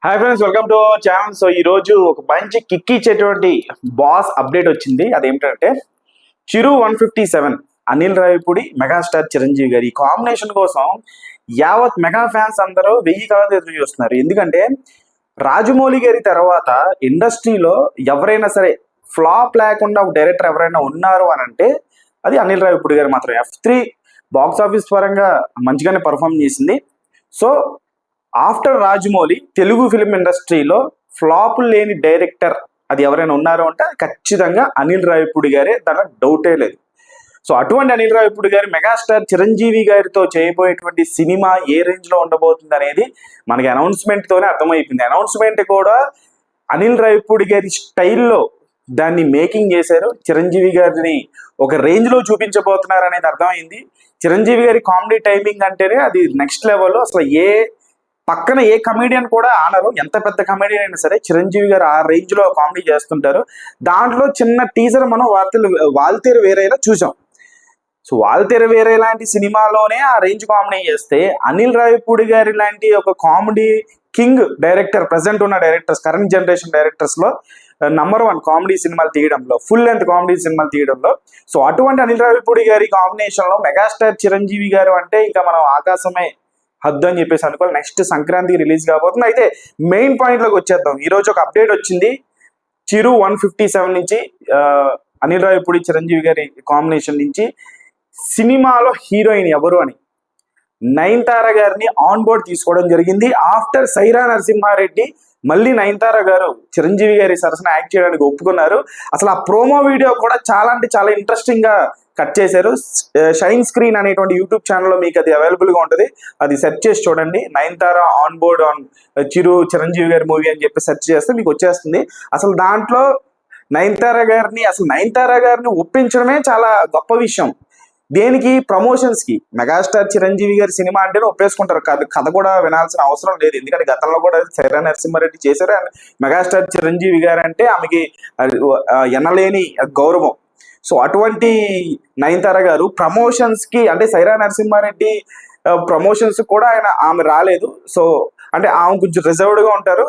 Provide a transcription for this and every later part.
Hi friends, welcome to our channel. So ఈ రోజు ఒక మంచి కిక్ ఇచ్చేటువంటి బాస్ అప్డేట్ వచ్చింది. అదేమిటంటే చిరు 157 అనిల్ రావిపూడి మెగాస్టార్ చిరంజీవి గారి ఈ కాంబినేషన్ కోసం యావత్ మెగా ఫ్యాన్స్ అందరూ 1000 కళలు ఎదురు చూస్తున్నారు. ఎందుకంటే రాజమౌళి గారి తర్వాత ఇండస్ట్రీలో ఎవరైనా సరే ఫ్లాప్ లేకుండా ఒక డైరెక్టర్ ఎవరైనా ఉన్నారు అని అంటే అది అనిల్ రావిపూడి గారు మాత్రం. F3 బాక్స్ ఆఫీస్ పరంగా మంచిగానే పర్ఫామ్ చేసింది. So after Rajamouli Telugu film ఇండస్ట్రీలో ఫ్లాప్ లేని డైరెక్టర్ అది ఎవరైనా ఉన్నారు అంటే ఖచ్చితంగా అనిల్ రావిపూడి గారే, దాంట్లో డౌటే లేదు. సో అటువంటి అనిల్ రావిపూడి గారి మెగాస్టార్ చిరంజీవి గారితో చేయబోయేటువంటి సినిమా ఏ రేంజ్ లో ఉండబోతుంది అనేది మనకి అనౌన్స్మెంట్ తోనే అర్థమైపోయింది. అనౌన్స్మెంట్ కూడా అనిల్ రావిపూడి గారి స్టైల్లో దాన్ని మేకింగ్ చేశారు. చిరంజీవి గారిని ఒక రేంజ్ లో చూపించబోతున్నారు అనేది అర్థమైంది. చిరంజీవి గారి కామెడీ టైమింగ్ అంటేనే అది నెక్స్ట్ లెవెల్లో. అసలు పక్కన ఏ కమెడియన్ కూడా ఆనరు. ఎంత పెద్ద కమెడియన్ అయినా సరే చిరంజీవి గారు ఆ రేంజ్ లో కామెడీ చేస్తుంటారు. దాంట్లో చిన్న టీజర్ మనం వాల్తేరు వేరేలా చూసాం. సో వాల్తేరు వేరే లాంటి సినిమాలోనే ఆ రేంజ్ కామెడీ చేస్తే అనిల్ రావిపూడి గారి లాంటి ఒక కామెడీ కింగ్ డైరెక్టర్, ప్రెసెంట్ ఉన్న డైరెక్టర్స్, కరెంట్ జనరేషన్ డైరెక్టర్స్ లో #1 కామెడీ సినిమాలు తీయడంలో, ఫుల్ లెంత్ కామెడీ సినిమాలు తీయడంలో. సో అటువంటి అనిల్ రావిపూడి గారి కాంబినేషన్ లో మెగాస్టార్ చిరంజీవి గారు అంటే ఇంకా మనం ఆకాశమే హద్దు అని చెప్పేసి అనుకోవాలి. నెక్స్ట్ సంక్రాంతికి రిలీజ్ కాబోతుంది. అయితే మెయిన్ పాయింట్ లోకి వచ్చేద్దాం. ఈ రోజు ఒక అప్డేట్ వచ్చింది. చిరు 157 నుంచి అనిల్ రావిపూడి చిరంజీవి గారి కాంబినేషన్ నుంచి సినిమాలో హీరోయిన్ ఎవరు అని నయనతార గారిని ఆన్ బోర్డ్ తీసుకోవడం జరిగింది. ఆఫ్టర్ సైరా నరసింహారెడ్డి మళ్ళీ నయనతార గారు చిరంజీవి గారి సరసన యాక్ట్ చేయడానికి ఒప్పుకున్నారు. అసలు ఆ ప్రోమో వీడియో కూడా చాలా అంటే చాలా ఇంట్రెస్టింగ్ గా కట్ చేశారు. షైన్ స్క్రీన్ అనేటువంటి యూట్యూబ్ ఛానల్లో మీకు అది అవైలబుల్ గా ఉంటుంది. అది సెర్చ్ చేసి చూడండి. నయనతార ఆన్ బోర్డ్ ఆన్ చిరు చిరంజీవి గారి మూవీ అని చెప్పి సెర్చ్ చేస్తే మీకు వచ్చేస్తుంది. అసలు దాంట్లో నయనతార గారిని ఒప్పించడమే చాలా గొప్ప విషయం. దేనికి? ప్రమోషన్స్ కి. మెగాస్టార్ చిరంజీవి గారి సినిమా అంటేనే ఒప్పేసుకుంటారు. కథ కూడా వినాల్సిన అవసరం లేదు. ఎందుకంటే గతంలో కూడా సైరా నరసింహారెడ్డి చేశారు. మెగాస్టార్ చిరంజీవి గారు అంటే ఆమెకి ఎనలేని గౌరవం. సో అటువంటి నయనతార గారు ప్రమోషన్స్ కి, అంటే సైరా నరసింహారెడ్డి ప్రమోషన్స్ కూడా ఆమె రాలేదు. సో అంటే ఆమె కొంచెం రిజర్వ్డ్ గా ఉంటారు.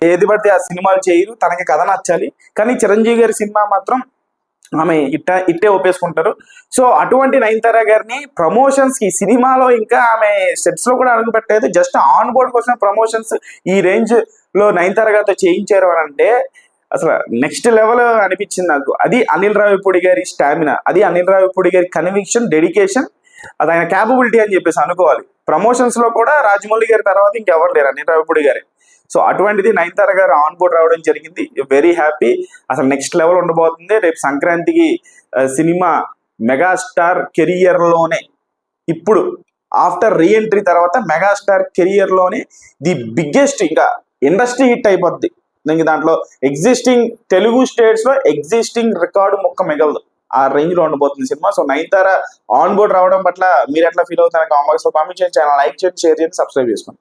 ఏది పడితే ఆ సినిమాలు చేయరు. తనకి కథ నచ్చాలి. కానీ చిరంజీవి గారి సినిమా మాత్రం ఆమె ఇట్టే ఒప్పేసుకుంటారు. సో అటువంటి నయనతార గారిని ప్రమోషన్స్ కి, సినిమాలో ఇంకా ఆమె సెట్స్ లో కూడా అడుగు పెట్టలేదు. జస్ట్ ఆన్ బోర్డ్ కోసం ప్రమోషన్స్ ఈ రేంజ్ లో నయనతార గారితో చేయించారు అని అంటే అసలు నెక్స్ట్ లెవెల్ అనిపించింది నాకు. అది అనిల్ రావిపూడి గారి స్టామినా, అది అనిల్ రావిపూడి గారి కన్విక్షన్, డెడికేషన్, అది ఆయన క్యాపబిలిటీ అని చెప్పేసి అనుకోవాలి. ప్రమోషన్స్ లో కూడా రాజమౌళి గారి తర్వాత ఇంకెవరు లేరు, అనిల్ రావిపూడి గారే. సో అటువంటిది నయనతార గారు ఆన్ బోర్డ్ రావడం జరిగింది. Very happy. అసలు నెక్స్ట్ లెవెల్ ఉండబోతుంది. రేపు సంక్రాంతికి సినిమా మెగాస్టార్ కెరియర్ లోనే, ఇప్పుడు ఆఫ్టర్ రీఎంట్రీ తర్వాత మెగాస్టార్ కెరియర్ లోనే ది బిగ్గెస్ట్ ఇంకా ఇండస్ట్రీ హిట్ అయిపోద్ది. దాంట్లో ఎగ్జిస్టింగ్ తెలుగు స్టేట్స్ లో ఎగ్జిస్టింగ్ రికార్డు మొక్క మిగలదు. ఆ రేంజ్ లో ఉండబోతుంది cinema. So Nayanthara on board రావడం పట్ల మీరు ఎట్లా ఫీల్ అవుతారని కామెంట్స్ లో కామెంట్ చేయండి. ఛానల్ లైక్ చేయండి, షేర్ చేయండి, సబ్స్క్రైబ్ చేసుకోండి.